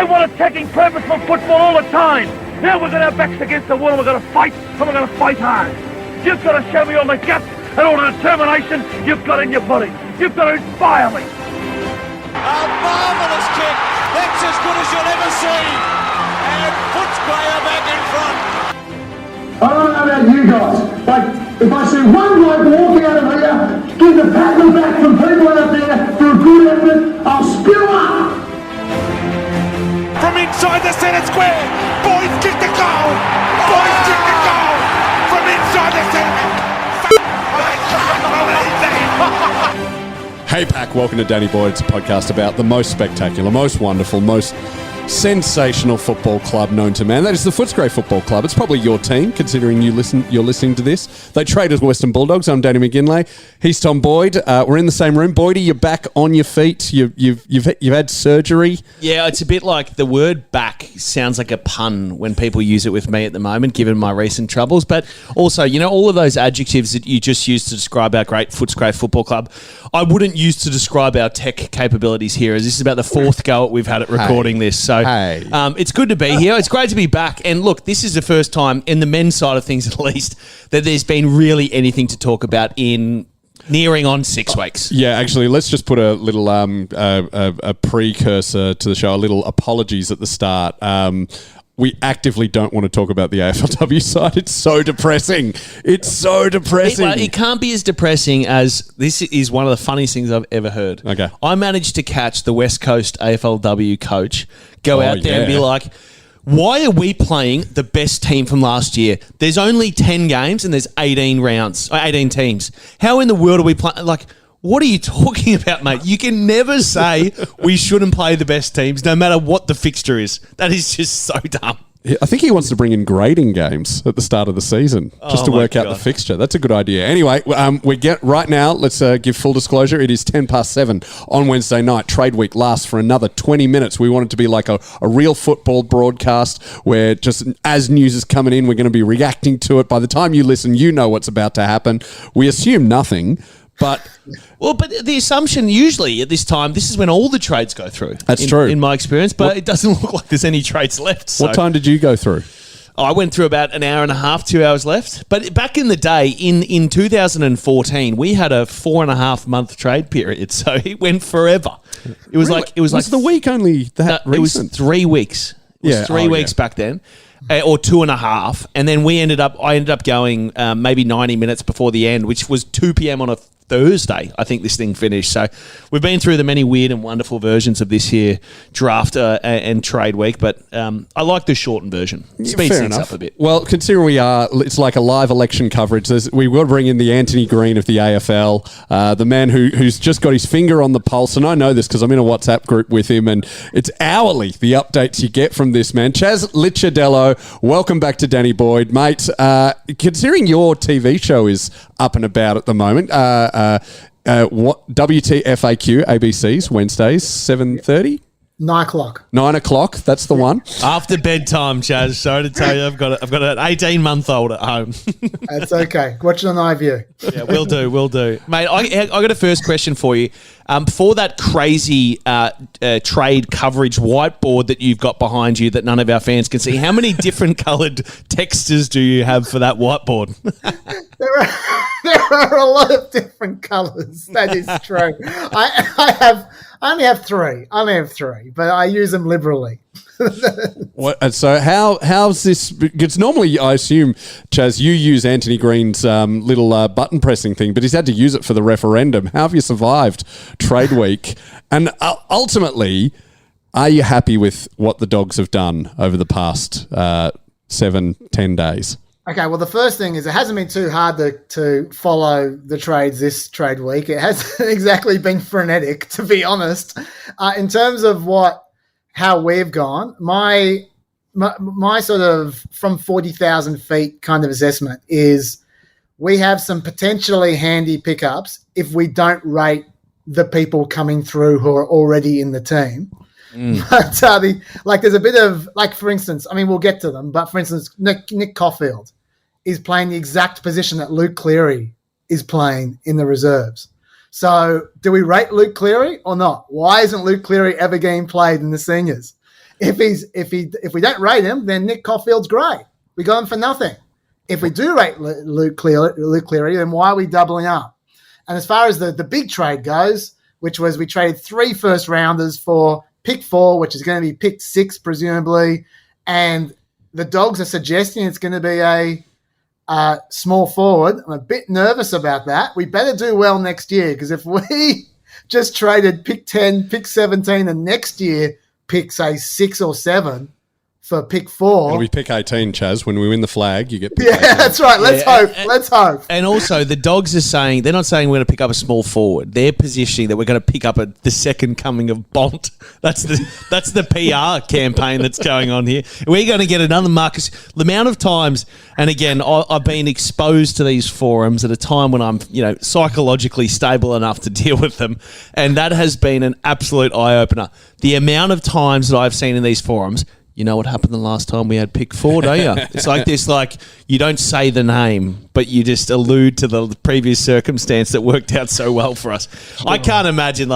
They want attacking, purposeful football all the time. Now we've got our backs against the wall and we're going to fight, and we're going to fight hard. You've got to show me all the guts and all the determination you've got in your body. You've got to inspire me. A marvellous kick. That's as good as you'll ever see. And Footscray are back in front. I don't know about you guys, but if I see one bloke walking out of here, give the paddle back from people out there for a good effort, I'll spew up. From inside the centre square, Boyd kicked the goal. Boyd kicked the goal from inside the centre. Hey Pack, welcome to Danny Boyd's podcast about the most spectacular, most wonderful, most sensational football club known to man. That is the Footscray Football Club. It's probably your team, considering you're listening to this. They trade as Western Bulldogs. I'm Danny McGinlay. He's Tom Boyd. We're in the same room. Boydie, you're back on your feet. You've had surgery. Yeah, it's a bit like the word back sounds like a pun when people use it with me at the moment, given my recent troubles. But also, you know, all of those adjectives that you just used to describe our great Footscray Football Club, I wouldn't use to describe our tech capabilities here, as this is about the fourth go we've had at recording this. So it's good to be here. It's great to be back. And look, this is the first time, in the men's side of things at least, that there's been really anything to talk about in nearing on 6 weeks. Yeah, actually, let's just put a little a precursor to the show, a little apologies at the start. We actively don't want to talk about the AFLW side. It's so depressing. It's so depressing. It can't be as depressing as this is one of the funniest things I've ever heard. Okay. I managed to catch the West Coast AFLW coach go out there and be like, why are we playing the best team from last year? There's only 10 games and there's 18 teams. How in the world are we playing? Like, what are you talking about, mate? You can never say we shouldn't play the best teams, no matter what the fixture is. That is just so dumb. I think he wants to bring in grading games at the start of the season just to work out the fixture. That's a good idea. Anyway, we get right now. Let's give full disclosure. It is 7:10 on Wednesday night. Trade week lasts for another 20 minutes. We want it to be like a real football broadcast where just as news is coming in, we're going to be reacting to it. By the time you listen, you know what's about to happen. We assume nothing. But the assumption usually at this time, this is when all the trades go through. That's true. In my experience, but it doesn't look like there's any trades left. So. What time did you go through? I went through about an hour and a half, 2 hours left. But back in the day, in 2014, we had a 4.5 month trade period, so it went forever. It was really? Was the week only that recent? It was 3 weeks. It was 3 weeks back then. Or 2.5, and then I ended up going maybe 90 minutes before the end, which was 2 p.m. on a Thursday. I think this thing finished. So we've been through the many weird and wonderful versions of this here draft and trade week, but I like the shortened version. Speeds things up a bit. Well, considering it's like a live election coverage, we will bring in the Anthony Green of the AFL, the man who's just got his finger on the pulse, and I know this because I'm in a WhatsApp group with him, and it's hourly, the updates you get from this man. Chas Licciardello, welcome back to Danny Boyd. Mate, considering your TV show is up and about at the moment, what WTFAQ ABC's Wednesdays 7:30? 9 o'clock. 9 o'clock. That's the one. After bedtime, Chaz. Sorry to tell you, I've got an 18-month-old at home. That's okay. Watch it on iView. Yeah, will do, mate. I got a first question for you. For that crazy trade coverage whiteboard that you've got behind you that none of our fans can see, how many different coloured textures do you have for that whiteboard? There are a lot of different colours. That is true. I only have three. But I use them liberally. So how's this? Because normally I assume, Chas, you use Anthony Green's little button pressing thing, but he's had to use it for the referendum. How have you survived trade week? And ultimately, are you happy with what the Dogs have done over the past 7-10 days? Okay, well, the first thing is it hasn't been too hard to follow the trades this trade week. It hasn't exactly been frenetic, to be honest. In terms of how we've gone, my sort of from 40,000 feet kind of assessment is we have some potentially handy pickups if we don't rate the people coming through who are already in the team. But there's a bit of, for instance, I mean, we'll get to them, but for instance, Nick Caulfield is playing the exact position that Luke Cleary is playing in the reserves. So do we rate Luke Cleary or not? Why isn't Luke Cleary ever getting played in the seniors? if we don't rate him, then Nick Caulfield's great. We got him for nothing. If we do rate Luke Cleary, then why are we doubling up? And as far as the big trade goes, which was we traded 3 first-rounders for pick 4, which is going to be pick 6, presumably, and the Dogs are suggesting it's going to be a small forward. I'm a bit nervous about that. We better do well next year, because if we just traded pick 10, pick 17, and next year pick, say, 6 or 7 for pick 4. It'll be pick 18, Chaz. When we win the flag, you get pick 18. That's right. Let's hope. And also, the Dogs are saying, they're not saying we're going to pick up a small forward. They're positioning that we're going to pick up the second coming of Bont. That's the PR campaign that's going on here. We're going to get another Marcus. The amount of times, and again, I've been exposed to these forums at a time when I'm, psychologically stable enough to deal with them, and that has been an absolute eye-opener. The amount of times that I've seen in these forums, you know what happened the last time we had pick 4, don't you? It's like this, you don't say the name, but you just allude to the previous circumstance that worked out so well for us. I can't imagine,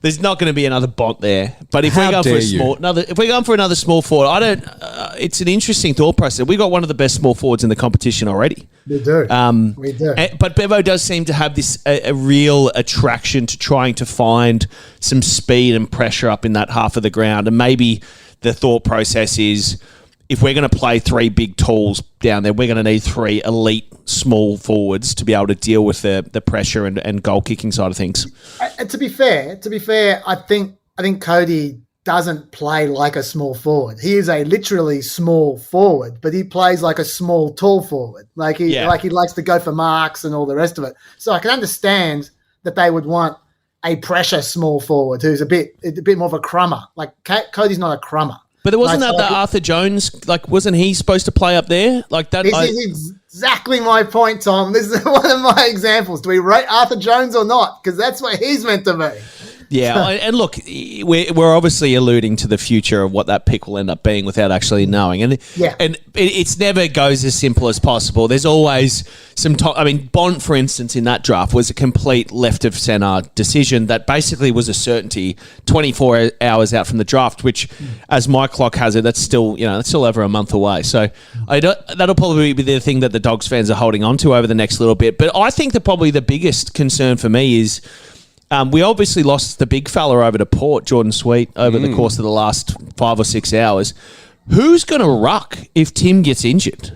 there's not going to be another Bont there. But if we're going for another small forward, it's an interesting thought process. We got one of the best small forwards in the competition already. We do. We do. But Bevo does seem to have this a real attraction to trying to find some speed and pressure up in that half of the ground, and maybe the thought process is, if we're going to play 3 big tools down there, we're going to need 3 elite small forwards to be able to deal with the pressure and goal kicking side of things. And to be fair, I think Cody doesn't play like a small forward. He is a literally small forward, but he plays like a small tall forward. He likes to go for marks and all the rest of it. So I can understand that they would want a pressure small forward who's a bit more of a crummer. Cody's not a crummer. But there wasn't that Arthur Jones, wasn't he supposed to play up there? This is exactly my point, Tom. This is one of my examples. Do we rate Arthur Jones or not? Because that's what he's meant to be. Yeah, and look, we're obviously alluding to the future of what that pick will end up being without actually knowing. And it's never goes as simple as possible. There's always some time. I mean, Bont, for instance, in that draft was a complete left of centre decision that basically was a certainty 24 hours out from the draft, which, as my clock has it, that's still over a month away. So that'll probably be the thing that the Dogs fans are holding on to over the next little bit. But I think that probably the biggest concern for me is, we obviously lost the big fella over to Port, Jordan Sweet, over the course of the last 5 or 6 hours. Who's going to ruck if Tim gets injured?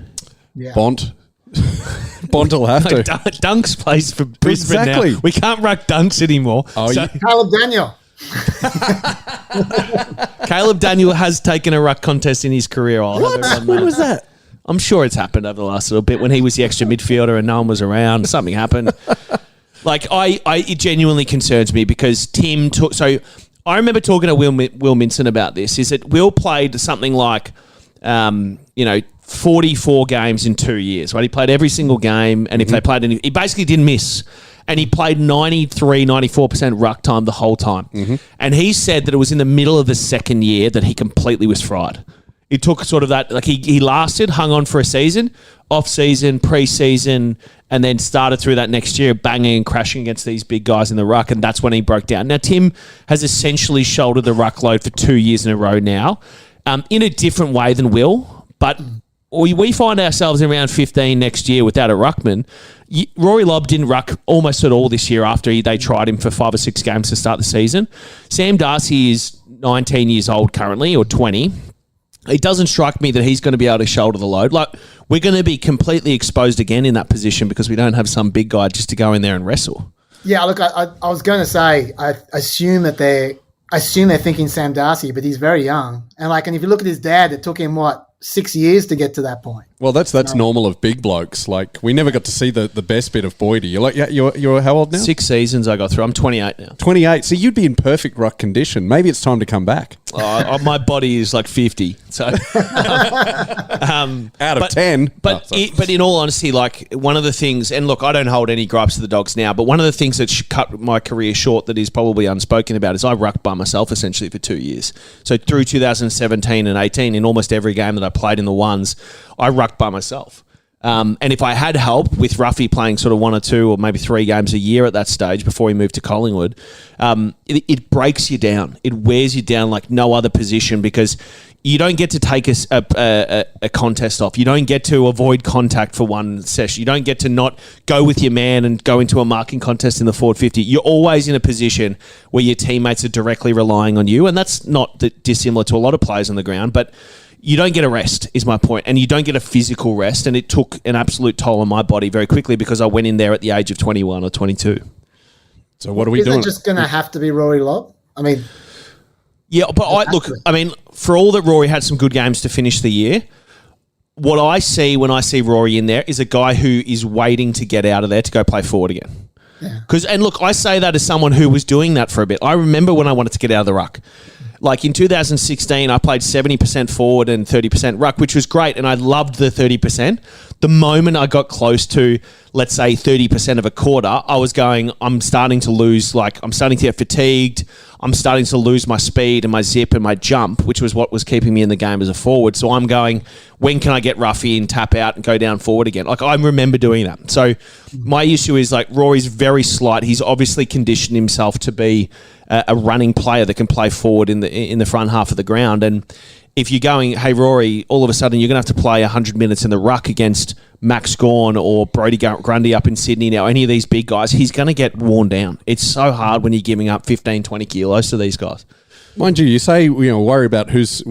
Yeah. Bont will have to. Dunks plays for Brisbane now. We can't ruck Dunks anymore. Caleb Daniel. Caleb Daniel has taken a ruck contest in his career. When was that? I'm sure it's happened over the last little bit when he was the extra midfielder and no one was around. Something happened. It genuinely concerns me because Tim took. So I remember talking to Will Minson about this. Is that Will played something like, 44 games in 2 years. Right, he played every single game, and if they played any, he basically didn't miss. And he played 94% ruck time the whole time. And he said that it was in the middle of the second year that he completely was fried. It took sort of that, he lasted, hung on for a season, off-season, pre-season, and then started through that next year banging and crashing against these big guys in the ruck, and that's when he broke down. Now, Tim has essentially shouldered the ruck load for 2 years in a row now, in a different way than Will, but we find ourselves in round 15 next year without a ruckman. Rory Lobb didn't ruck almost at all this year after they tried him for 5 or 6 games to start the season. Sam Darcy is 19 years old currently, or 20. It doesn't strike me that he's going to be able to shoulder the load. We're going to be completely exposed again in that position because we don't have some big guy just to go in there and wrestle. Yeah, look, I was going to say, I assume they're thinking Sam Darcy, but he's very young. And if you look at his dad, it took him 6 years to get to that point. Well, that's normal of big blokes. We never got to see the best bit of Boydie. You're how old now? 6 seasons I got through. I'm 28 now. 28. So you'd be in perfect ruck condition. Maybe it's time to come back. My body is 50. So out of 10. But in all honesty, one of the things, and look, I don't hold any gripes to the Dogs now, but one of the things that cut my career short that is probably unspoken about is I rucked by myself essentially for 2 years. So through 2017 and 18, in almost every game that I played in the ones, I rucked by myself. And if I had help with Ruffy playing sort of 1 or 2 or maybe 3 games a year at that stage before he moved to Collingwood, it breaks you down. It wears you down like no other position because you don't get to take a contest off. You don't get to avoid contact for one session. You don't get to not go with your man and go into a marking contest in the forward 50. You're always in a position where your teammates are directly relying on you, and that's not dissimilar to a lot of players on the ground, but you don't get a rest, is my point, and you don't get a physical rest, and it took an absolute toll on my body very quickly because I went in there at the age of 21 or 22. So what are we doing? Is it just going to have to be Rory Lobb? I mean... Yeah, but for all that Rory had some good games to finish the year, what I see when I see Rory in there is a guy who is waiting to get out of there to go play forward again. And look, I say that as someone who was doing that for a bit. I remember when I wanted to get out of the ruck. Like in 2016, I played 70% forward and 30% ruck, which was great, and I loved the 30%. The moment I got close to, let's say, 30% of a quarter, I was going, I'm starting to get fatigued. I'm starting to lose my speed and my zip and my jump, which was what was keeping me in the game as a forward. So I'm going, when can I get Ruffy and tap out and go down forward again? Like, I remember doing that. So my issue is, like, Rory's very slight. He's obviously conditioned himself to be a running player that can play forward in the front half of the ground. And if you're going, hey, Rory, all of a sudden you're going to have to play 100 minutes in the ruck against Max Gawn or Brodie Grundy up in Sydney now, any of these big guys, he's going to get worn down. It's so hard when you're giving up 15, 20 kilos to these guys. Mind you say, worry about who's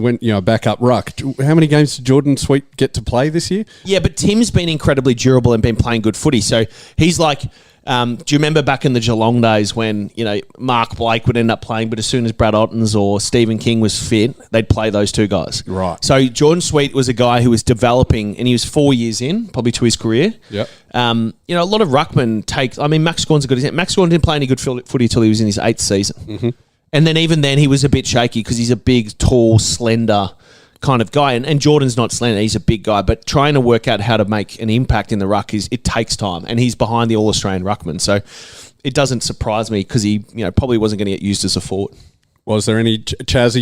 back up ruck. How many games did Jordan Sweet get to play this year? Yeah, but Tim's been incredibly durable and been playing good footy. So he's like... do you remember back in the Geelong days when, Mark Blake would end up playing, but as soon as Brad Ottens or Stephen King was fit, they'd play those two guys. Right. So Jordan Sweet was a guy who was developing, and he was 4 years in, probably to his career. Yep. A lot of ruckmen Max Gawn's a good example. Max Gawn didn't play any good footy till he was in his 8th season. Mm-hmm. And then even then he was a bit shaky because he's a big, tall, slender kind of guy, and Jordan's not slender, he's a big guy, but trying to work out how to make an impact in the ruck it takes time, and he's behind the All-Australian ruckman, so it doesn't surprise me because he probably wasn't going to get used as a forward. Was there any, Chaz, are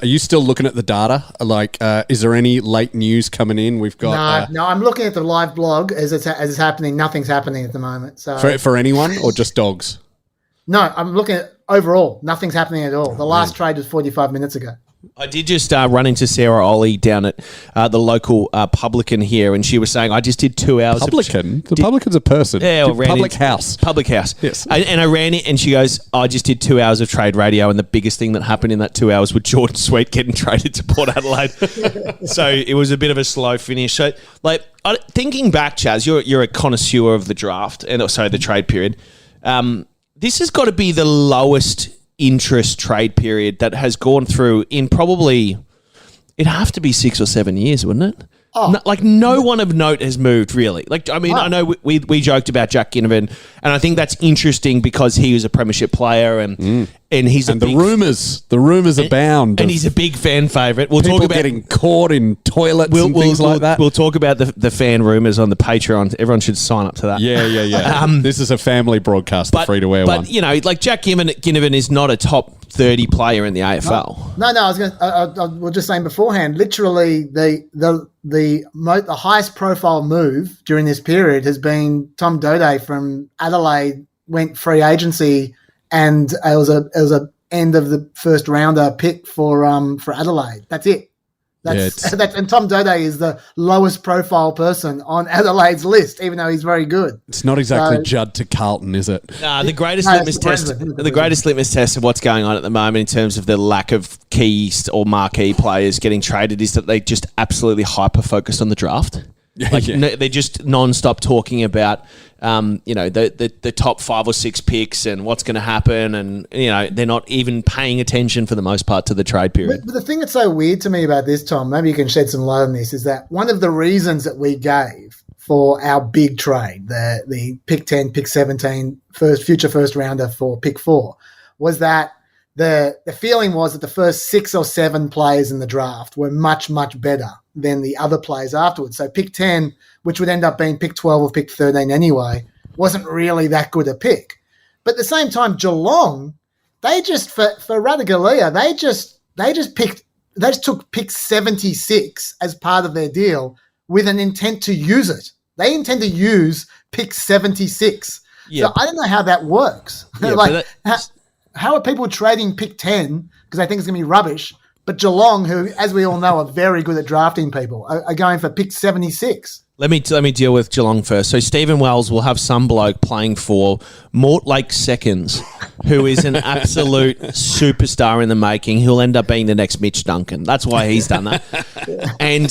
you still looking at the data? Like, is there any late news coming in? We've got... No, I'm looking at the live blog as it's happening. Nothing's happening at the moment. So For anyone or just dogs? No, I'm looking at overall. Nothing's happening at all. The last trade was 45 minutes ago. I did just run into Sarah Ollie down at the local publican here, and she was saying, I just did 2 hours. Publican? The publican's a person. Yeah, Public house. Public house. Yes. And I ran it, and she goes, I just did 2 hours of trade radio, and the biggest thing that happened in that 2 hours was Jordan Sweet getting traded to Port Adelaide. So it was a bit of a slow finish. So, thinking back, Chaz, you're a connoisseur of the draft, and also the trade period. This has got to be the lowest interest trade period that has gone through in probably, it'd have to be 6 or 7 years, wouldn't it? Oh. No one of note has moved, really. I know we joked about Jack Ginnivan, and I think that's interesting because he was a premiership player, and he's the rumours abound, and he's a big fan favourite. We'll people talk about getting caught in toilets and things like that. We'll talk about the fan rumours on the Patreon. Everyone should sign up to that. Yeah. This is a family broadcast, the free-to-air one. But Jack Ginnivan is not a top 30 player in the AFL. No. I was just saying beforehand. Literally, the highest profile move during this period has been Tom Doedee from Adelaide. Went free agency, and it was a end of the first rounder pick for Adelaide. That's it. And Tom Doedee is the lowest profile person on Adelaide's list, even though he's very good. It's not exactly Judd to Carlton, is it? The greatest litmus test of what's going on at the moment in terms of the lack of keys or marquee players getting traded is that they just absolutely hyper focused on the draft. They're just non-stop talking about the top 5 or 6 picks and what's going to happen, and they're not even paying attention for the most part to the trade period. But the thing that's so weird to me about this, Tom, maybe you can shed some light on this, is that one of the reasons that we gave for our big trade, the pick 10, pick 17, future first rounder for pick 4, was that the feeling was that the first 6 or 7 players in the draft were much, much better than the other players afterwards. So pick 10, which would end up being pick 12 or pick 13 anyway, wasn't really that good a pick. But at the same time, Geelong, they just, for Radaglia, they just took pick 76 as part of their deal, with an intent to use it. They intend to use pick 76. Yeah. So I don't know how that works. Yeah, like, how are people trading pick 10 because they think it's going to be rubbish, but Geelong, who, as we all know, are very good at drafting people, are going for pick 76? Let me deal with Geelong first. So Stephen Wells will have some bloke playing for Mortlake Seconds, who is an absolute superstar in the making. He'll end up being the next Mitch Duncan. That's why he's done that. And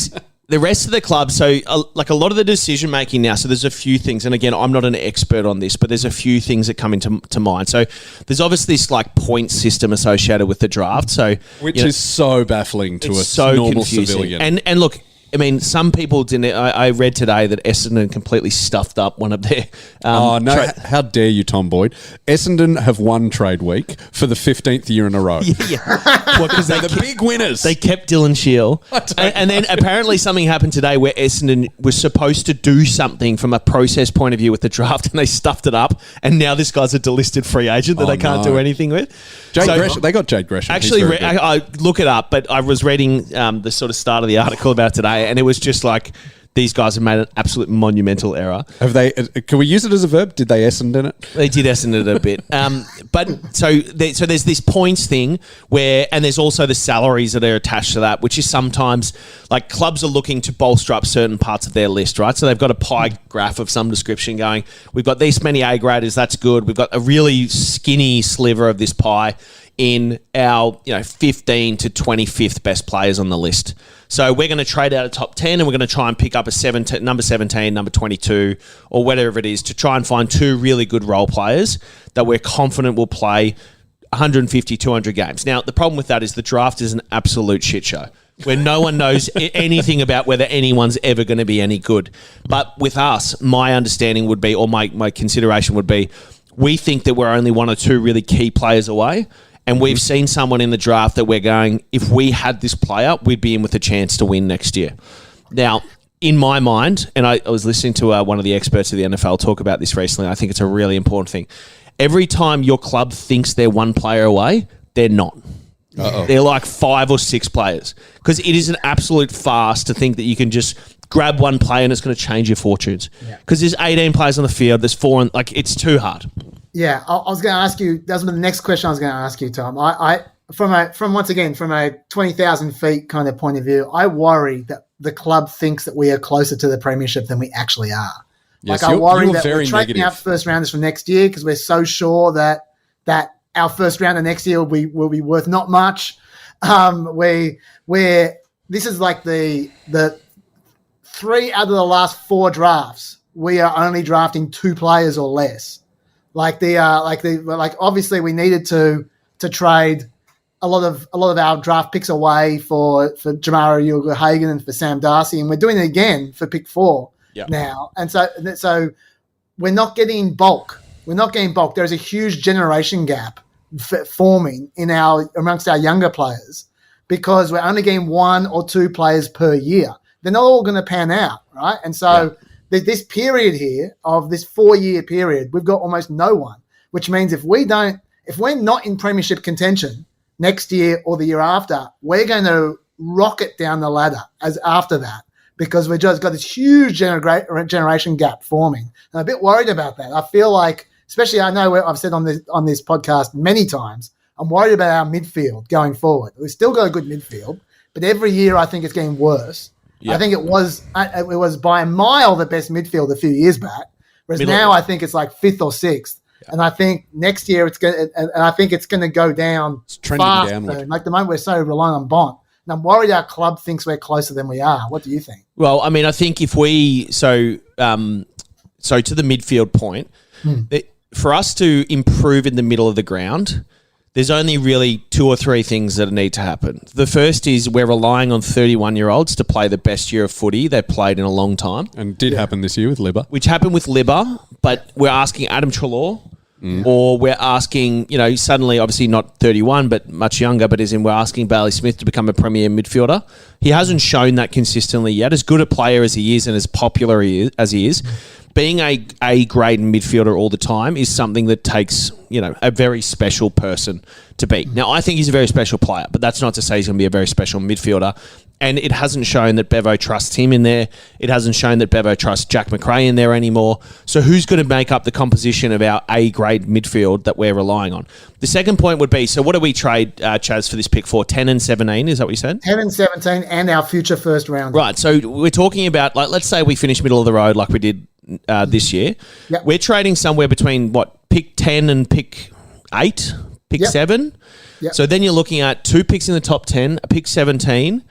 the rest of the club, so like a lot of the decision making now, so there's a few things, and again, I'm not an expert on this, but there's a few things that come into mind. So there's obviously this like point system associated with the draft. So which is so baffling to a normal civilian. And look, I mean, some people didn't. I read today that Essendon completely stuffed up one of their. How dare you, Tom Boyd? Essendon have won trade week for the 15th year in a row. Yeah, well, because they're the big winners. They kept Dylan Shield, and then apparently something happened today where Essendon was supposed to do something from a process point of view with the draft, and they stuffed it up. And now this guy's a delisted free agent that they can't do anything with. Gresham, they got Jade Gresham. Actually, I look it up, but I was reading the sort of start of the article about today. And it was just like, these guys have made an absolute monumental error. Have they? Can we use it as a verb? Did they Essendon it? They did Essendon it a bit. But so there's this points thing where, and there's also the salaries that are attached to that, which is sometimes like clubs are looking to bolster up certain parts of their list, right? So they've got a pie graph of some description going, we've got this many A graders, that's good. We've got a really skinny sliver of this pie in our 15 to 25th best players on the list. So we're going to trade out a top 10 and we're going to try and pick up a number 17, number 22, or whatever it is to try and find two really good role players that we're confident will play 150, 200 games. Now, the problem with that is the draft is an absolute shit show where no one knows anything about whether anyone's ever going to be any good. But with us, my understanding would be, or my consideration would be, we think that we're only one or two really key players away. And we've seen someone in the draft that we're going, if we had this player, we'd be in with a chance to win next year. Now, in my mind, and I was listening to one of the experts of the NFL talk about this recently, I think it's a really important thing. Every time your club thinks they're one player away, they're not. Uh-oh. They're like 5 or 6 players. Because it is an absolute farce to think that you can just grab one player and it's going to change your fortunes. Because there's 18 players on the field, there's 4, and it's too hard. Yeah, I was going to ask you. That was the next question I was going to ask you, Tom. From a 20,000 feet kind of point of view, I worry that the club thinks that we are closer to the premiership than we actually are. Yes, I worry that we're trading out first rounders from next year because we're so sure that our first rounder next year will be worth not much. This is like the 3 out of the last 4 drafts, we are only drafting 2 players or less. Obviously we needed to trade a lot of our draft picks away for Jamara Ugle-Hagan and for Sam Darcy, and we're doing it again for pick 4 now. And so we're not getting bulk. There's a huge generation gap forming amongst our younger players because we're only getting 1 or 2 players per year. They're not all going to pan out, right? And so this period here of this 4-year period, we've got almost no one, which means if we're not in premiership contention next year or the year after, we're going to rocket down the ladder as after that because we've just got this huge generation gap forming. And I'm a bit worried about that. I feel like, especially I know I've said on this podcast many times, I'm worried about our midfield going forward. We've still got a good midfield, but every year I think it's getting worse. Yep. I think it was by a mile the best midfield a few years back, whereas now I think it's like 5th or 6th. Yep. And I think next year it's going to go down fast. Like the moment we're so reliant on Bont. And I'm worried our club thinks we're closer than we are. What do you think? Well, I mean, I think if we to the midfield point, for us to improve in the middle of the ground, there's only really 2 or 3 things that need to happen. The first is we're relying on 31-year-olds to play the best year of footy they've played in a long time. And did happen this year with Libba. Which happened with Libba, but we're asking Adam Treloar, or we're asking, suddenly, obviously not 31, but much younger, but we're asking Bailey Smith to become a premier midfielder. He hasn't shown that consistently yet. As good a player as he is and as popular as he is, being a grade midfielder all the time is something that takes, a very special person to beat. Now, I think he's a very special player, but that's not to say he's going to be a very special midfielder. And it hasn't shown that Bevo trusts him in there. It hasn't shown that Bevo trusts Jack McRae in there anymore. So who's going to make up the composition of our A-grade midfield that we're relying on? The second point would be, so what do we trade, Chaz, for this pick for? 10 and 17, is that what you said? 10 and 17 and our future first round. Right, so we're talking about, like, let's say we finish middle of the road like we did this year. Yep. We're trading somewhere between, pick 10 and pick 8, pick 7? Yep. So then you're looking at 2 picks in the top 10, a pick 17.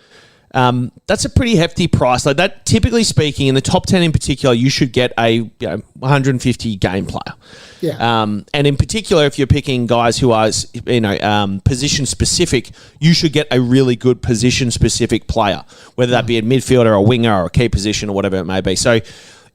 That's a pretty hefty price. Like that, typically speaking, in the top 10 in particular, you should get a 150 game player. Yeah. And in particular, if you're picking guys who are position specific, you should get a really good position specific player, whether that be a midfielder or a winger or a key position or whatever it may be. So,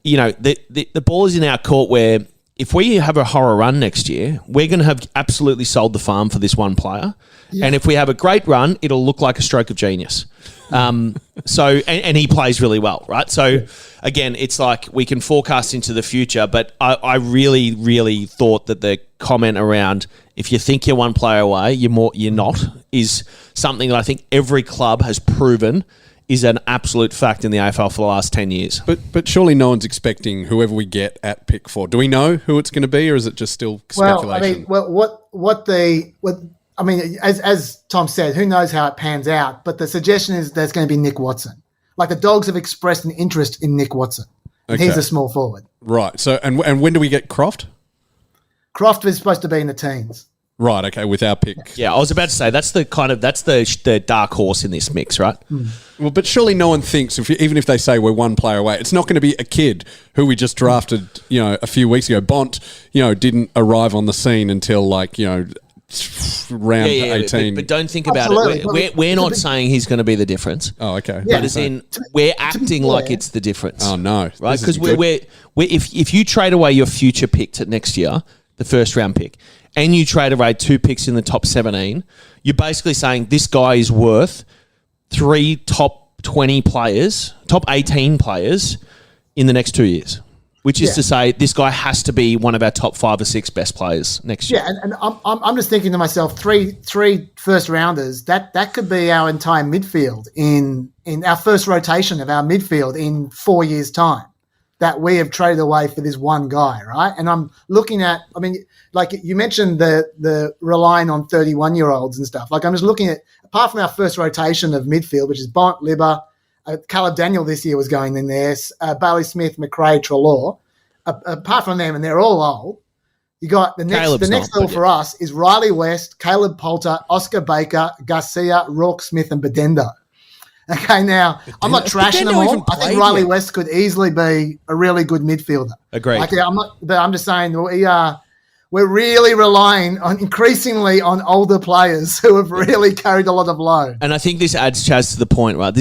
the ball is in our court where if we have a horror run next year, we're going to have absolutely sold the farm for this one player. Yeah. And if we have a great run, it'll look like a stroke of genius. And he plays really well, right? So again, it's like we can forecast into the future, but I really, really thought that the comment around if you think you're one player away, you're not, is something that I think every club has proven is an absolute fact in the AFL for the last 10 years. But surely no one's expecting whoever we get at pick 4. Do we know who it's going to be, or is it just still speculation? As Tom said, who knows how it pans out, but the suggestion is there's going to be Nick Watson. Like the Dogs have expressed an interest in Nick Watson. Okay. He's a small forward. Right. So, and when do we get Croft? Croft is supposed to be in the teens. Right, okay, with our pick. Yeah, I was about to say, that's the dark horse in this mix, right? Well, but surely no one thinks, even if they say we're one player away, it's not going to be a kid who we just drafted, a few weeks ago. Bont, didn't arrive on the scene until round 18. But don't think about it. We're not saying he's going to be the difference. Oh, okay. Yeah, but as in, we're acting like it's the difference. Oh, no. Right? Because if you trade away your future pick to next year, the first round pick, and you trade away 2 picks in the top 17, you're basically saying this guy is worth 3 top 20 players, top 18 players in the next 2 years, which is to say this guy has to be one of our top 5 or 6 best players next year. Yeah, and I'm just thinking to myself, three first rounders, that could be our entire midfield in our first rotation of our midfield in 4 years' time, that we have traded away for this one guy, right? And I'm looking at, like you mentioned the relying on 31-year-olds and stuff. Like I'm just looking at, apart from our first rotation of midfield, which is Bont, Libba, Caleb Daniel this year was going in there, Bailey Smith, McRae, Treloar. Apart from them, and they're all old, you got the next level for us is Riley West, Caleb Poulter, Oscar Baker, Garcia, Rourke Smith, and Bedendo. Okay, now I'm not trashing them all. I think Riley West could easily be a really good midfielder. Agreed. Like, I'm just saying we're really relying increasingly on older players who have really carried a lot of load. And I think this adds, Chaz, to the point, right?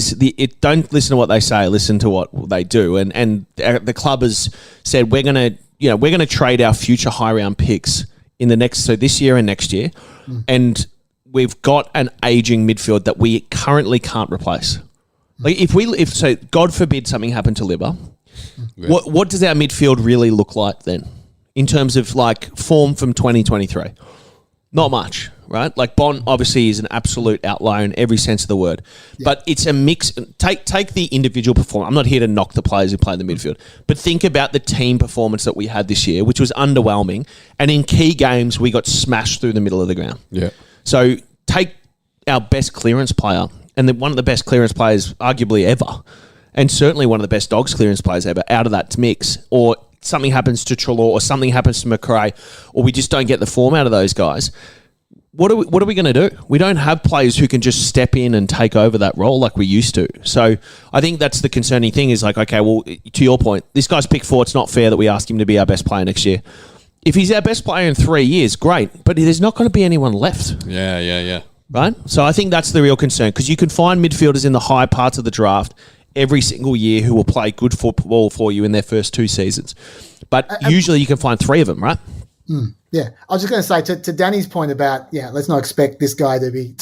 Don't listen to what they say, listen to what they do. And the club has said we're going to trade our future high round picks so this year and next year, and we've got an aging midfield that we currently can't replace. Like if God forbid something happened to Libba, what does our midfield really look like then? In terms of like form from 2023, not much, right? Like Bont obviously is an absolute outlier in every sense of the word, but it's a mix. Take the individual performance. I'm not here to knock the players who play in the midfield, but think about the team performance that we had this year, which was underwhelming. And in key games, we got smashed through the middle of the ground. Yeah. So take our best clearance player, and one of the best clearance players arguably ever, and certainly one of the best Dogs clearance players ever out of that mix, or something happens to Treloar or something happens to McRae, or we just don't get the form out of those guys, what are we going to do? We don't have players who can just step in and take over that role like we used to. So I think that's the concerning thing is like, okay, well, to your point, this guy's pick 4, it's not fair that we ask him to be our best player next year. If he's our best player in 3 years, great, but there's not going to be anyone left. Yeah. Right? So I think that's the real concern, because you can find midfielders in the high parts of the draft every single year who will play good football for you in their first 2 seasons. But usually you can find 3 of them, right? Yeah. I was just going to say to Danny's point about, let's not expect this guy to be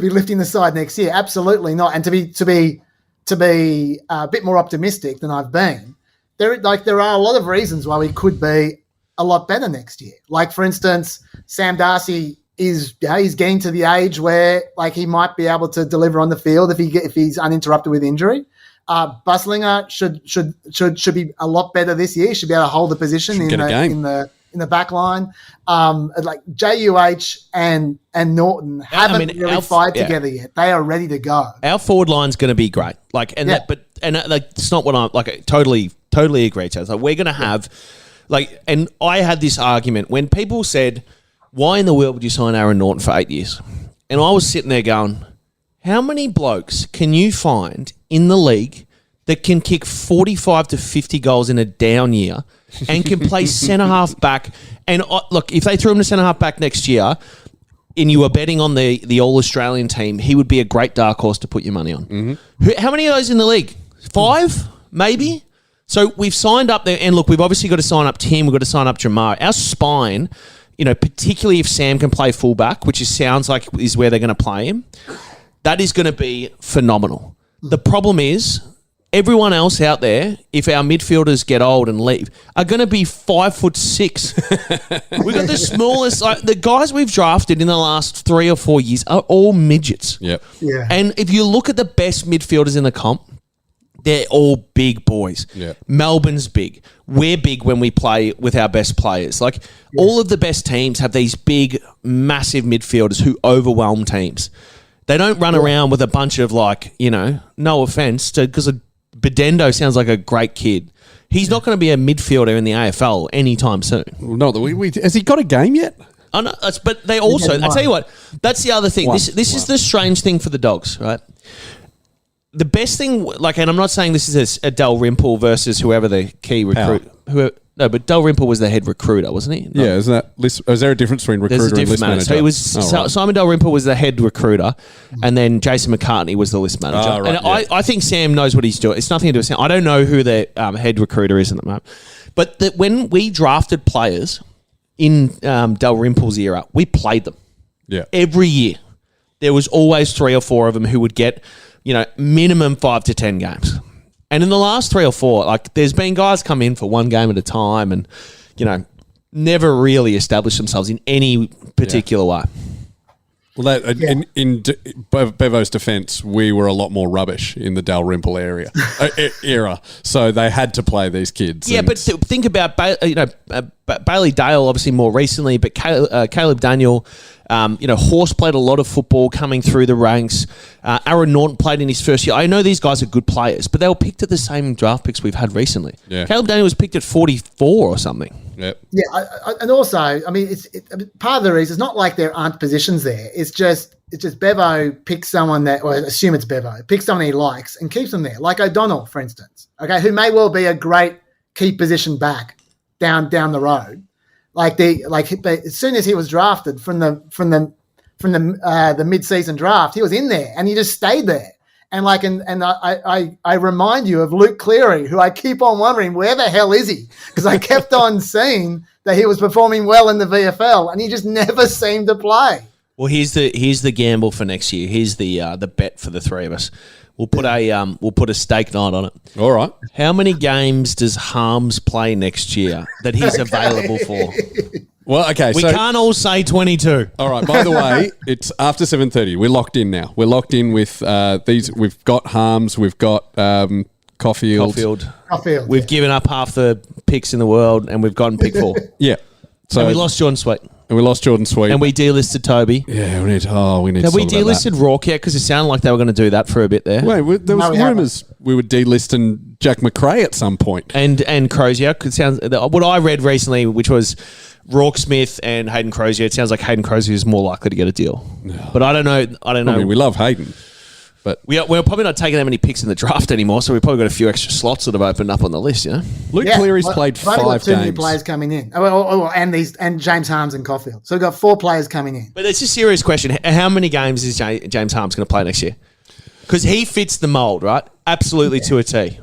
lifting the side next year. Absolutely not. And to be a bit more optimistic than I've been, there are a lot of reasons why we could be a lot better next year. Like, for instance, Sam Darcy he's getting to the age where like he might be able to deliver on the field if he's uninterrupted with injury. Buslinger should be a lot better this year. He should be able to hold the position in the back line. Like JUH and Norton haven't really fired together yet. They are ready to go. Our forward line's going to be great. Like, it's not what I'm like. Totally agree, Chas. Like, we're going to have and I had this argument when people said, "Why in the world would you sign Aaron Norton for 8 years?" And I was sitting there going, how many blokes can you find in the league that can kick 45 to 50 goals in a down year and can play centre-half back? And look, if they threw him to centre-half back next year and you were betting on the All-Australian team, he would be a great dark horse to put your money on. Mm-hmm. How many of those in the league? 5, maybe? So we've signed up there. And look, we've obviously got to sign up Tim. We've got to sign up Jamar. Our spine, particularly if Sam can play fullback, which sounds like is where they're going to play him, that is going to be phenomenal. The problem is everyone else out there, if our midfielders get old and leave, are going to be 5'6". We've got the smallest. The guys we've drafted in the last 3 or 4 years are all midgets. Yep. Yeah. And if you look at the best midfielders in the comp, they're all big boys. Yep. Melbourne's big. We're big when we play with our best players. All of the best teams have these big, massive midfielders who overwhelm teams. They don't run around with a bunch of no offense, because Bedendo sounds like a great kid. He's not going to be a midfielder in the AFL anytime soon. No, has he got a game yet? I know, but they also. I tell you what, that's the other thing. This is the strange thing for the Dogs, right? The best thing, and I'm not saying this is a Dalrymple versus whoever the key recruit. No, but Dalrymple was the head recruiter, wasn't he? No. Yeah, is there a difference between recruiter and list manager? So right. Simon Dalrymple was the head recruiter, and then Jason McCartney was the list manager. Oh, right, and I think Sam knows what he's doing. It's nothing to do with Sam. I don't know who the head recruiter is at the moment. But when we drafted players in Dalrymple's era, we played them. Yeah. Every year. There was always 3 or 4 of them who would get, minimum 5 to 10 games. And in the last 3 or 4, there's been guys come in for 1 game at a time and, never really established themselves in any particular way. Well, in Bevo's defence, we were a lot more rubbish in the Dalrymple era, so they had to play these kids. Yeah, but think about Bailey Dale, obviously more recently, but Caleb Daniel, Horse played a lot of football coming through the ranks. Aaron Norton played in his first year. I know these guys are good players, but they were picked at the same draft picks we've had recently. Yeah. Caleb Daniel was picked at 44 or something. Yep. Yeah, and also, I mean, it's part of the reason. It's not like there aren't positions there. It's just Bevo picks someone that, or assume it's Bevo, picks someone he likes and keeps them there. Like O'Donnell, for instance, okay, who may well be a great key position back down the road. As soon as he was drafted from the mid-season draft, he was in there and he just stayed there. And I remind you of Luke Cleary, who I keep on wondering, where the hell is he? Because I kept on seeing that he was performing well in the VFL and he just never seemed to play. Well, here's the gamble for next year. Here's the bet for the 3 of us. We'll put a stake night on it. All right. How many games does Harms play next year that he's available for? Well, okay. We can't all say 22. All right. By the way, it's after 7:30. We're locked in now. We're locked in with these. We've got Harms. We've got Caulfield. We've given up half the picks in the world, and we've gotten pick 4. Yeah. So and we lost Jordan Sweet. And we lost Jordan Sweet. And we delisted Toby. Yeah, we need. Have we delisted Rourke yet? Because it sounded like they were going to do that for a bit there. Wait, there was rumours we were delisting Jack McRae at some point. And Crozier. It sounds what I read recently, which was Rourke Smith and Hayden Crozier. It sounds like Hayden Crozier is more likely to get a deal. No. But I don't know. I mean, we love Hayden. But we're probably not taking that many picks in the draft anymore, so we've probably got a few extra slots that have opened up on the list, Luke Cleary's played 5 games. 2 new players coming in. And James Harms and Caulfield. So we've got 4 players coming in. But it's a serious question. How many games is James Harms going to play next year? Because he fits the mould, right? Absolutely to a T.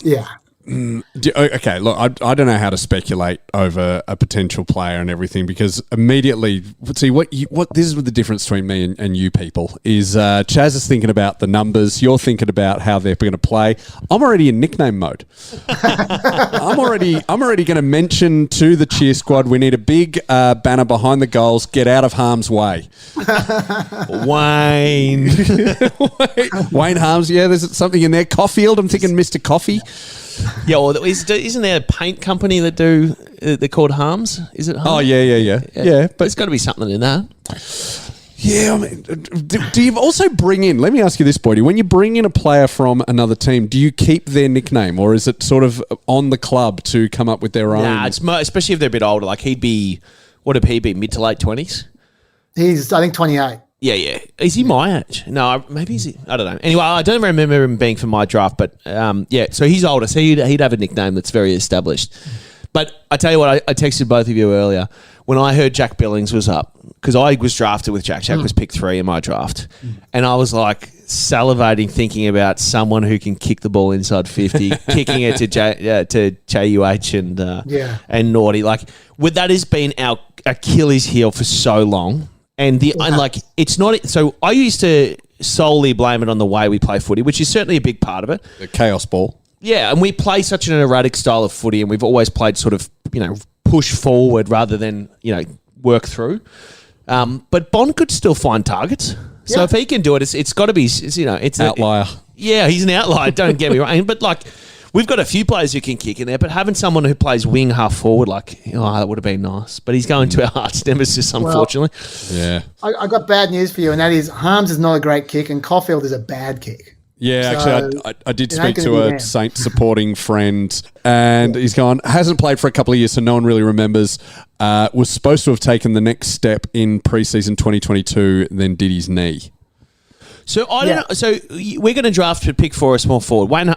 Yeah. Okay, look, I don't know how to speculate over a potential player and everything because immediately, see what this is the difference between me and you people is Chaz is thinking about the numbers, you're thinking about how they're going to play. I'm already in nickname mode. I'm already going to mention to the cheer squad we need a big banner behind the goals. Get out of harm's way. Wayne Harms, yeah, there's something in there. Caulfield, I'm thinking Mr. Coffee. Yeah, or isn't there a paint company that they're called Harms? Is it Harms? Oh, yeah. But there's got to be something in that. Yeah, I mean, do you also bring in, let me ask you this, Boydie, when you bring in a player from another team, do you keep their nickname or is it sort of on the club to come up with their own? Nah, especially if they're a bit older. Like he'd be, what would he be, mid to late 20s? He's, I think, 28. Yeah. Is he my age? No, maybe he's. I don't know. Anyway, I don't remember him being for my draft, but yeah. So he's older, so he'd have a nickname that's very established. But I tell you what, I texted both of you earlier when I heard Jack Billings was up because I was drafted with Jack. Jack was pick 3 in my draft, and I was like salivating thinking about someone who can kick the ball inside 50, kicking it to JUH and Naughty. Like, that has been our Achilles heel for so long. And it's not. So I used to solely blame it on the way we play footy, which is certainly a big part of it. The chaos ball. Yeah, and we play such an erratic style of footy, and we've always played sort of, push forward rather than, work through. But Bond could still find targets. So if he can do it, it's got to be, it's outlier. He's an outlier. Don't get me wrong. But we've got a few players who can kick in there, but having someone who plays wing half forward, that would have been nice. But he's going to our arch nemesis, unfortunately. Yeah. I got bad news for you, and that is Harms is not a great kick, and Caulfield is a bad kick. Yeah, actually, I did speak to a Saints supporting friend, and he's gone, hasn't played for a couple of years, so no one really remembers. Was supposed to have taken the next step in preseason 2022, then did his knee. So I don't know. So we're going to draft to pick 4 a small forward. Wayne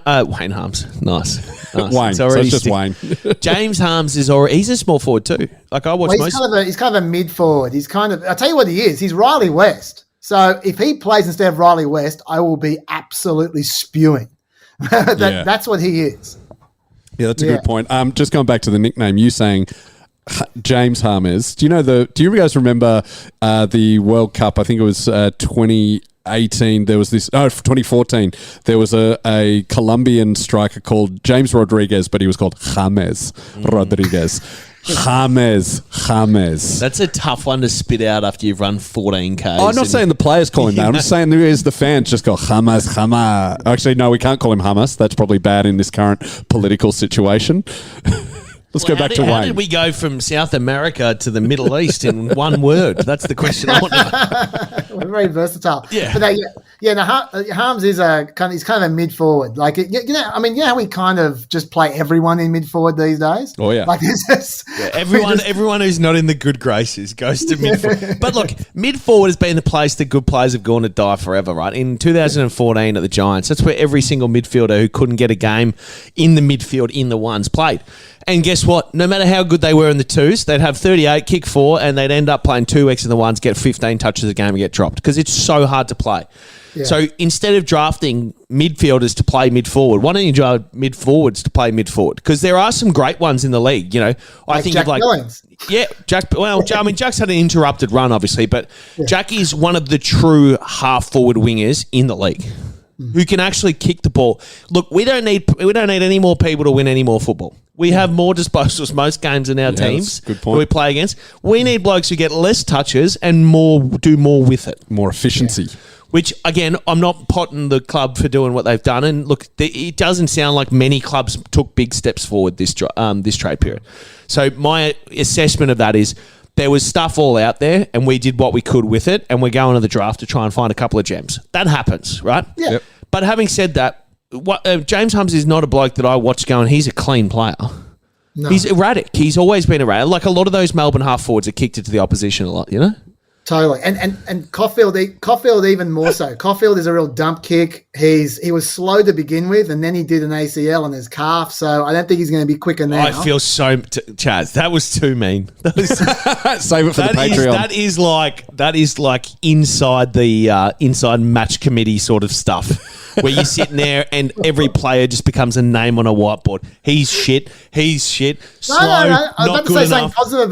Harms, nice. Wayne, so it's just Wayne. James Harms he's a small forward too. Like I watch he's kind of a mid forward. I'll tell you what he is. He's Riley West. So if he plays instead of Riley West, I will be absolutely spewing. That's what he is. Yeah, that's a good point. Just going back to the nickname, you saying James Harmes. Do you guys remember the World Cup? I think it was 2018. There was 2014. There was a Colombian striker called James Rodriguez, but he was called James Rodriguez. James. That's a tough one to spit out after you've run 14Ks. I'm not saying the players call him that. I'm just saying the fans just go James. Actually, no, we can't call him Hamas. That's probably bad in this current political situation. Let's go back to Wayne. How did we go from South America to the Middle East in one word? That's the question I want to know. We're very versatile. Yeah. But Harms is he's kind of a mid forward. Like how we kind of just play everyone in mid forward these days. Oh yeah. Like it's just everyone who's not in the good graces goes to mid forward. But look, mid forward has been the place the good players have gone to die forever, right? In 2014 at the Giants, that's where every single midfielder who couldn't get a game in the midfield in the ones played. And guess what? No matter how good they were in the twos, they'd have 38, kick 4, and they'd end up playing 2 weeks in the ones, get 15 touches a game and get dropped because it's so hard to play. Yeah. So instead of drafting midfielders to play mid-forward, why don't you draft mid-forwards to play mid-forward? Because there are some great ones in the league, I think Jack Billings. Yeah, Jack. Well, Jack's had an interrupted run, obviously, but Jack is one of the true half-forward wingers in the league. Who can actually kick the ball. Look, we don't need any more people to win any more football. We have more disposals most games in our teams good point. Who we play against. We need blokes who get less touches and do more with it. More efficiency. Yeah. Which, again, I'm not potting the club for doing what they've done. And look, it doesn't sound like many clubs took big steps forward this trade period. So my assessment of that is there was stuff all out there and we did what we could with it and we're going to the draft to try and find a couple of gems. That happens, right? Yeah. Yep. But having said that, James Harms is not a bloke that I watch going, he's a clean player. No. He's erratic. He's always been erratic. Like a lot of those Melbourne half forwards are kicked it to the opposition a lot, Totally. And Caulfield even more so. Caulfield is a real dump kick. He was slow to begin with, and then he did an ACL on his calf, so I don't think he's going to be quicker now. I feel so... Chaz, that was too mean. Save it for the Patreon. That is like inside the inside match committee sort of stuff. where you're sitting there and every player just becomes a name on a whiteboard. He's shit. He's shit. Slow. No. I was not about to good say something enough. positive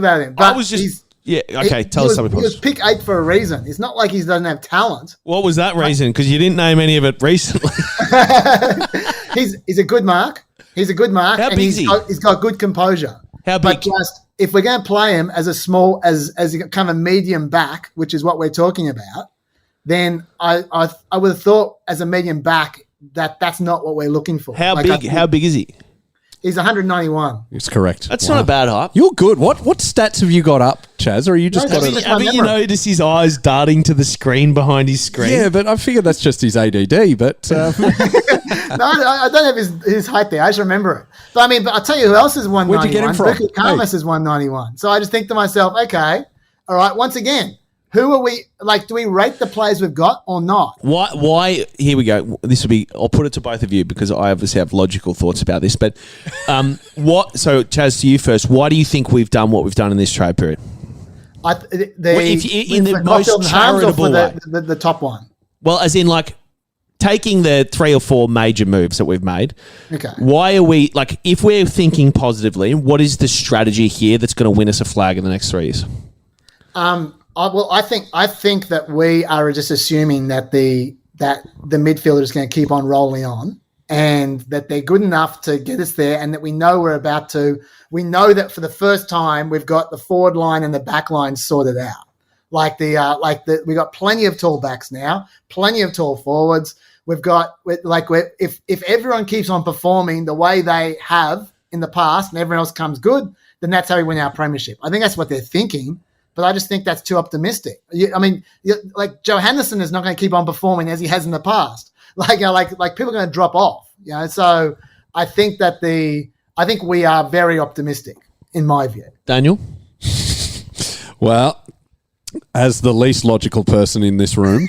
about him. But I was just. Yeah, okay, tell us something He was positive. pick 8 for a reason. It's not like he doesn't have talent. What was that reason? Because you didn't name any of it recently. He's a good mark. He's a good mark. How and big is he? He's got good composure. How But big? just if we're going to play him as a small, as kind of a medium back, which is what we're talking about, then I would have thought as a medium back that's not what we're looking for. How big is he? He's 191. It's correct. That's not a bad height. You're good. What stats have you got up, Chaz? Or are you just No, got that's it? Haven't you noticed his eyes darting to the screen behind his screen? Yeah, but I figure that's just his ADD. But No, I don't have his height there. I just remember it. But I'll tell you who else is 191. Where'd you get him from? Buku Karmas is 191. So I just think to myself, okay, all right, once again, who are we, do we rate the players we've got or not? Why? Here we go. This will be. I'll put it to both of you because I obviously have logical thoughts about this. But what? So, Chaz, to you first. Why do you think we've done what we've done in this trade period? In the most charitable way. The top one. Well, as in taking the 3 or 4 major moves that we've made. Okay. Why are we if we're thinking positively? What is the strategy here that's going to win us a flag in the next 3 years? I think that we are just assuming that the midfielder is going to keep on rolling on, and that they're good enough to get us there, and that we know we know that for the first time we've got the forward line and the back line sorted out. We got plenty of tall backs now, plenty of tall forwards. If everyone keeps on performing the way they have in the past, and everyone else comes good, then that's how we win our premiership. I think that's what they're thinking. But I just think that's too optimistic. Johannesson is not going to keep on performing as he has in the past. People are going to drop off. So I think we are very optimistic in my view. Daniel? well, as the least logical person in this room,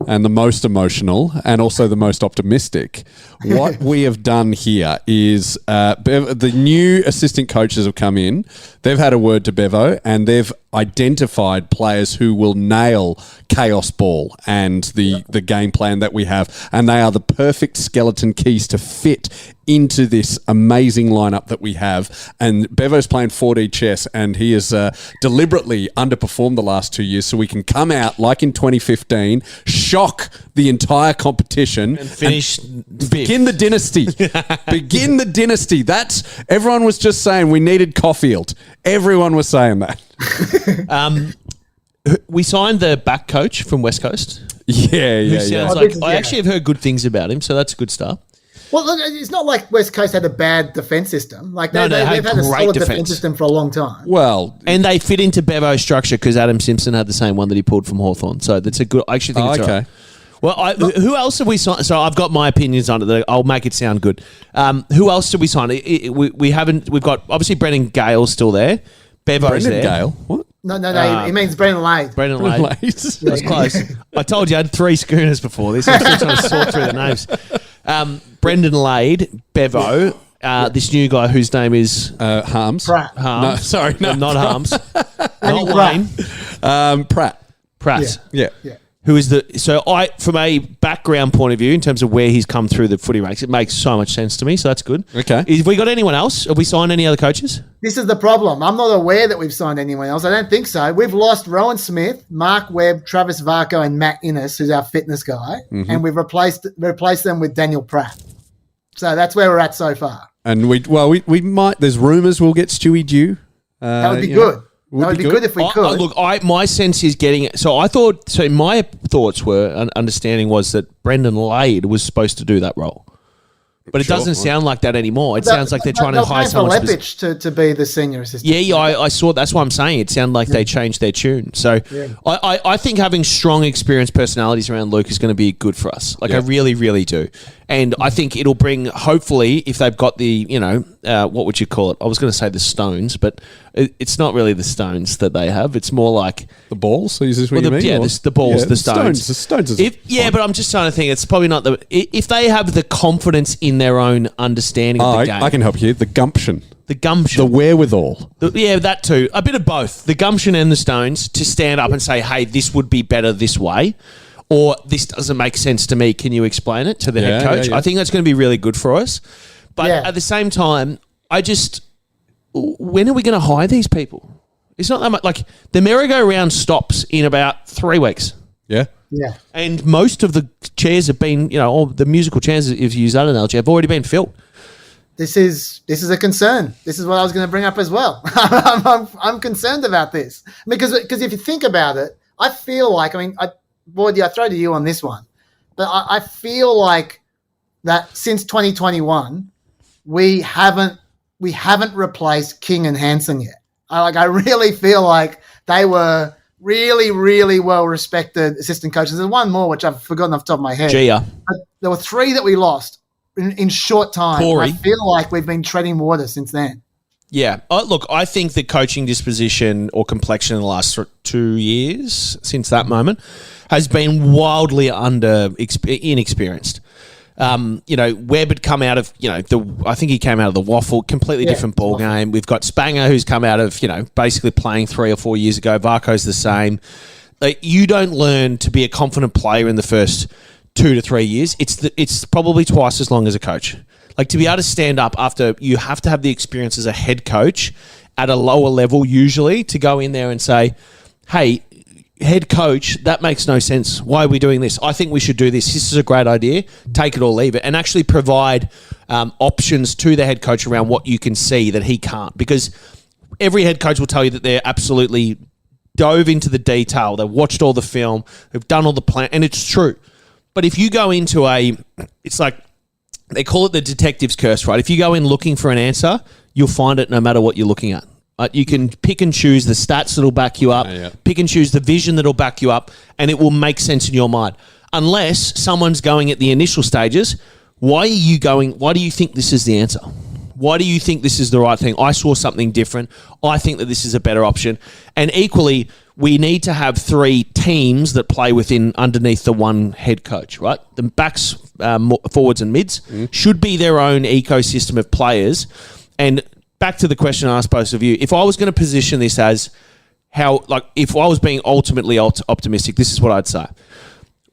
and the most emotional, and also the most optimistic, what we have done here is the new assistant coaches have come in. They've had a word to Bevo, and they've identified players who will nail chaos ball and the game plan that we have, and they are the perfect skeleton keys to fit into this amazing lineup that we have. And Bevo's playing 4D chess, and he has deliberately underperformed the last 2 years so we can come out like in 2015, shock the entire competition and finish begin the dynasty. Begin the dynasty. That's everyone was just saying we needed Caulfield. Everyone was saying that. We signed the back coach from West Coast. Yeah. I actually have heard good things about him, so that's a good start. Well, look, it's not like West Coast had a bad defence system. They've had a great solid defence defence system for a long time. Well, and they fit into Bevo's structure because Adam Simpson had the same one that he pulled from Hawthorn. So that's a good. I actually think it's all right. Well, who else have we signed? So I've got my opinions on it. I'll make it sound good. Who else did we sign? We haven't. We've got obviously Brendan Gale's still there. Bevo's Brendan there. Gale. What? No. He means Brendan Lade. Brendan Lade. That's close. I told you I had 3 schooners before this. I'm still trying to sort through the names. Brendan Lade, Bevo, this new guy whose name is Harms. Pratt. No, sorry, no, not Harms. Not Wayne. Pratt. Yeah. Who is from a background point of view, in terms of where he's come through the footy ranks, it makes so much sense to me. So that's good. Okay. Have we got anyone else? Have we signed any other coaches? This is the problem. I'm not aware that we've signed anyone else. I don't think so. We've lost Rowan Smith, Mark Webb, Travis Varco, and Matt Innes, who's our fitness guy, and we've replaced them with Daniel Pratt. So that's where we're at so far. And we might. There's rumours we'll get Stewie Dew. That would be good. That would be good if we could. My sense is getting it. So my thoughts were, understanding was that Brendan Lade was supposed to do that role. But it doesn't sound like that anymore. It sounds like they're trying to hire someone Lepich to be the senior assistant. Yeah, I saw. That's what I'm saying. It sounded like they changed their tune. So I think having strong, experienced personalities around Luke is going to be good for us. I really, really do. And I think it'll bring, hopefully, if they've got the, what would you call it? I was going to say the stones, but it's not really the stones that they have. It's more like the balls. Is this what you mean? Yeah, the balls, the stones. The stones. But I'm just trying to think. It's probably not if they have the confidence in their own understanding of the game. I can help you. The gumption. The wherewithal. That too. A bit of both. The gumption and the stones to stand up and say, hey, this would be better this way. or this doesn't make sense to me. Can you explain it to the head coach? I think that's going to be really good for us. But at the same time, when are we going to hire these people? It's not that much. Like, the merry-go-round stops in about 3 weeks. Yeah. Yeah. And most of the chairs have been, all the musical chairs, if you use that analogy, have already been filled. This is a concern. This is what I was going to bring up as well. I'm concerned about this because if you think about it, I feel like, Boydie, I throw to you on this one, but I feel like that since 2021, we haven't replaced King and Hansen yet. I really feel like they were really, really well-respected assistant coaches. There's one more, which I've forgotten off the top of my head. Gia. There were 3 that we lost in short time. Corey. I feel like we've been treading water since then. Yeah. Look, I think the coaching disposition or complexion in the last 2 years since that moment has been wildly inexperienced. Webb had come out of, I think he came out of the Waffle, completely different ball game. We've got Spanger, who's come out of, basically playing 3 or 4 years ago. Varco's the same. Like, you don't learn to be a confident player in the first 2 to 3 years. It's probably twice as long as a coach. Like, to be able to stand up after, you have to have the experience as a head coach at a lower level, usually, to go in there and say, hey, head coach, that makes no sense. Why are we doing this? I think we should do this. This is a great idea. Take it or leave it. And actually provide options to the head coach around what you can see that he can't. Because every head coach will tell you that they're absolutely dove into the detail. They've watched all the film. They've done all the plan. And it's true. But if you go into it's like, they call it the detective's curse, right? If you go in looking for an answer, you'll find it no matter what you're looking at. You can pick and choose the stats that'll back you up, pick and choose the vision that'll back you up, and it will make sense in your mind. Unless someone's going at the initial stages, why are you going? Why do you think this is the answer? Why do you think this is the right thing? I saw something different. I think that this is a better option. And equally, we need to have 3 teams that play underneath the one head coach, right? The backs, forwards and mids should be their own ecosystem of players. And back to the question I asked both of you, if I was going to position this as if I was being ultimately optimistic, this is what I'd say.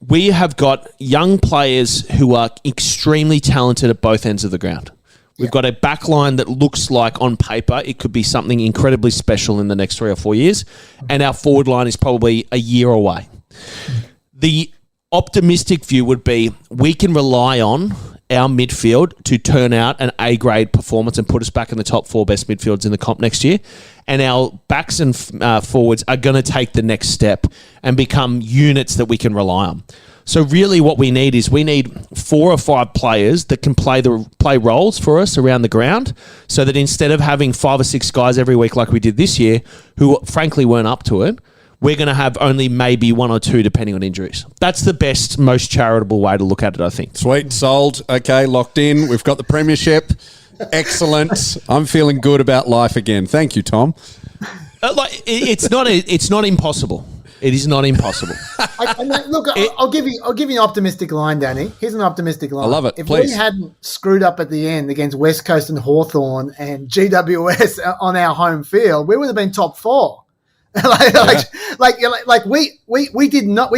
We have got young players who are extremely talented at both ends of the ground. We've got a back line that looks like, on paper, it could be something incredibly special in the next 3 or 4 years. And our forward line is probably a year away. The optimistic view would be we can rely on our midfield to turn out an A-grade performance and put us back in the top 4 best midfields in the comp next year. And our backs and forwards are going to take the next step and become units that we can rely on. So really what we need 4 or 5 players that can play roles for us around the ground, so that instead of having 5 or 6 guys every week like we did this year, who frankly weren't up to it, we're going to have only maybe 1 or 2 depending on injuries. That's the best, most charitable way to look at it, I think. Sweet, sold. Okay, locked in. We've got the premiership. Excellent. I'm feeling good about life again. Thank you, Tom. It's not impossible. It is not impossible. I'll give you an optimistic line, Danny. Here's an optimistic line. I love it. If Please. we hadn't screwed up at the end against West Coast and Hawthorn and GWS on our home field, we would have been top 4. We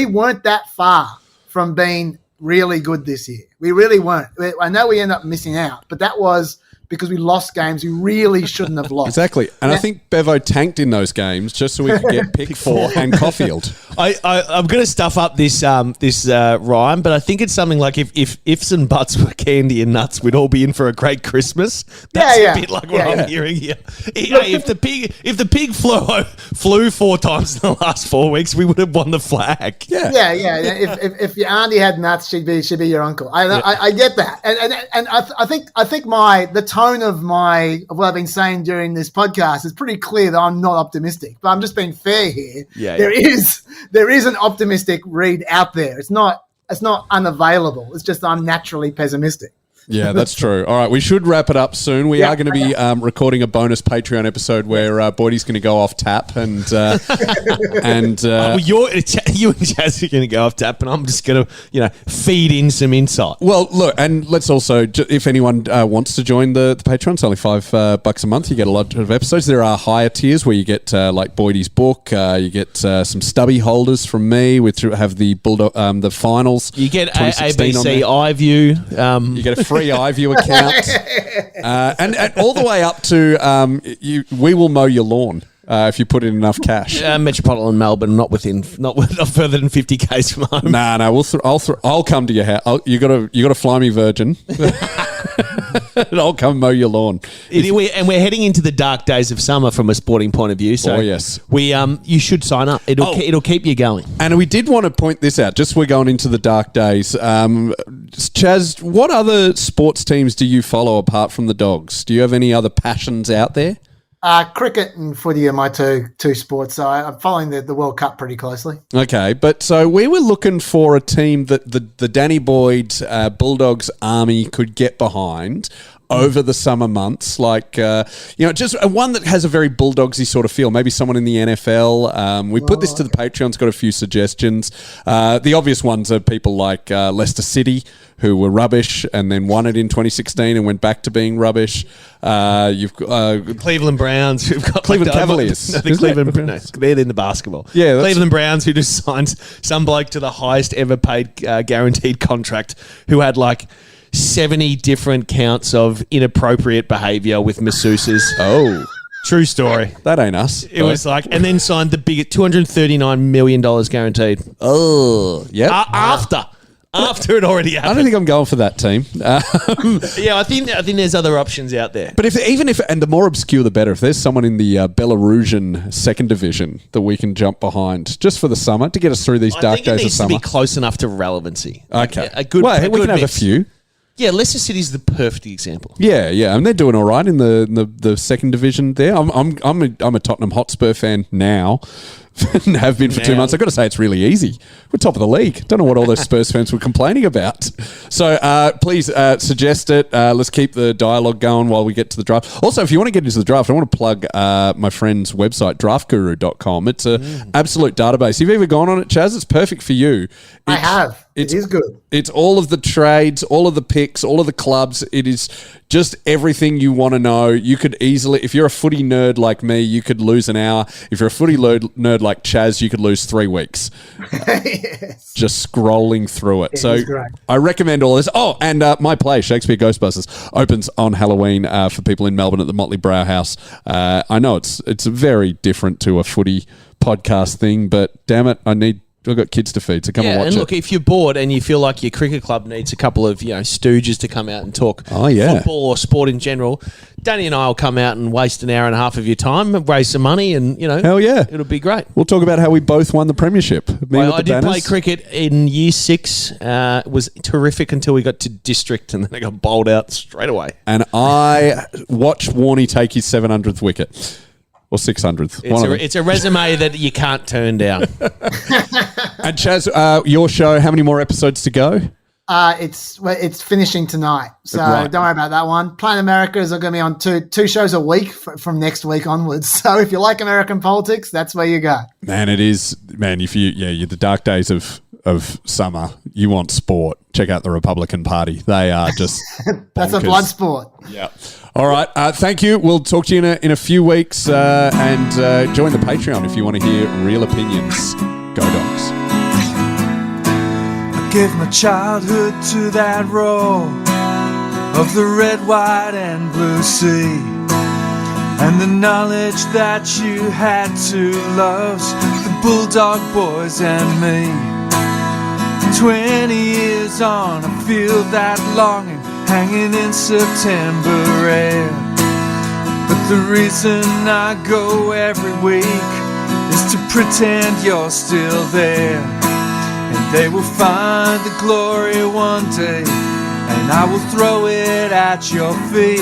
weren't that far from being really good this year. We really weren't. I know we ended up missing out, but that was because we lost games we really shouldn't have lost. Exactly. And I think Bevo tanked in those games just so we could get pick 4 and Caulfield. I'm going to stuff up this rhyme, but I think it's something like if ifs and buts were candy and nuts, we'd all be in for a great Christmas. That's a bit like what I'm hearing here. If the pig flew 4 times in the last 4 weeks, we would have won the flag. Yeah. If your auntie had nuts, she'd be your uncle. I get that, and I think the tone of what I've been saying during this podcast is pretty clear that I'm not optimistic, but I'm just being fair here. There is an optimistic read out there. It's not unavailable. It's just I'm naturally pessimistic. Yeah, that's true. All right, we should wrap it up soon. We are going to be recording a bonus Patreon episode where Boydie's going to go off tap and well, you and Chaz are going to go off tap, and I'm just going to feed in some insight. Well, look, and let's also, if anyone wants to join the Patreon, it's only $5 a month. You get a lot of episodes. There are higher tiers where you get like Boydie's book. You get some stubby holders from me. We have the Bulldog, the finals. You get ABC iView. You get a free iView account, and all the way up to we will mow your lawn. If you put in enough cash, Metropolitan Melbourne, not further than 50 k's from home. No, I'll come to your house. You got to fly me Virgin. And I'll come mow your lawn. We're heading into the dark days of summer from a sporting point of view. So yes, you should sign up. It'll keep you going. And we did want to point this out. Just we're going into the dark days. Chaz, what other sports teams do you follow apart from the Dogs? Do you have any other passions out there? Cricket and footy are my two sports. So I'm following the World Cup pretty closely. Okay, but so we were looking for a team that the Danny Boyd Bulldogs army could get behind over the summer months, like just one that has a very Bulldogsy sort of feel. Maybe someone in the NFL. We put this to the Patreon's got a few suggestions. The obvious ones are people like Leicester City, who were rubbish and then won it in 2016 and went back to being rubbish. You've got Cleveland Browns, who've got Cleveland Cavaliers. No, they're in the basketball. Yeah, Cleveland Browns, who just signed some bloke to the highest ever paid guaranteed contract, who had like 70 different counts of inappropriate behaviour with masseuses. Oh. True story. That ain't us. It was like, and then signed the biggest $239 million guaranteed. Oh, yeah. After it already happened. I don't think I'm going for that team. Yeah, I think there's other options out there. But even if the more obscure the better, if there's someone in the Belarusian second division that we can jump behind just for the summer to get us through these dark days of summer. I think it needs to be close enough to relevancy. Okay. We can have a few. Yeah, Leicester City's the perfect example. Yeah, and they're doing all right in the second division there. I'm a Tottenham Hotspur fan now. And have been for 2 months. I've got to say it's really easy. We're top of the league. Don't know what all those Spurs fans were complaining about. So please suggest it. Let's keep the dialogue going while we get to the draft. Also, if you want to get into the draft, I want to plug my friend's website, draftguru.com. It's an absolute database. You've ever gone on it, Chaz? It's perfect for you. I have. It is good. It's all of the trades, all of the picks, all of the clubs. It is just everything you want to know. You could easily, if you're a footy nerd like me, you could lose an hour. If you're a footy nerd like Chaz, you could lose 3 weeks. Yes. Just scrolling through it. So great. I recommend all this. Oh, and my play, Shakespeare Ghostbusters, opens on Halloween for people in Melbourne at the Motley Brow House. I know it's very different to a footy podcast thing, but damn it, I've got kids to feed, so come and watch it. And look, if you're bored and you feel like your cricket club needs a couple of stooges to come out and talk football or sport in general, Danny and I will come out and waste an hour and a half of your time, raise some money, and hell yeah, it'll be great. We'll talk about how we both won the premiership. I did play cricket in year 6. It was terrific until we got to district, and then I got bowled out straight away. And I watched Warney take his 700th wicket. Or 600th. It's a resume that you can't turn down. And Chaz, your show, how many more episodes to go? It's finishing tonight, so don't worry about that one. Plain Americas are going to be on two shows a week from next week onwards. So if you like American politics, that's where you go. Man, it is. Man, if you're the dark days of summer, you want sport. Check out the Republican Party. They are just that's a blood sport. Yeah. All right. Thank you. We'll talk to you in a few weeks, and join the Patreon if you want to hear real opinions. Go Dogs. I gave my childhood to that roar of the red, white and blue sea, and the knowledge that you had two loves, the Bulldog boys and me. 20 years on, I feel that longing hanging in September air. But the reason I go every week is to pretend you're still there. And they will find the glory one day, and I will throw it at your feet.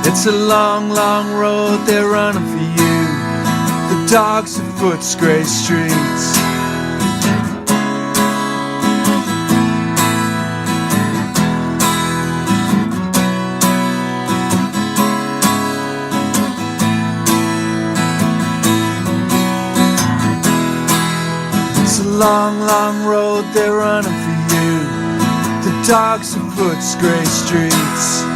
It's a long, long road they're running for you, the dogs of Footscray streets. long, long road they're running for you. The dogs of Footscray streets.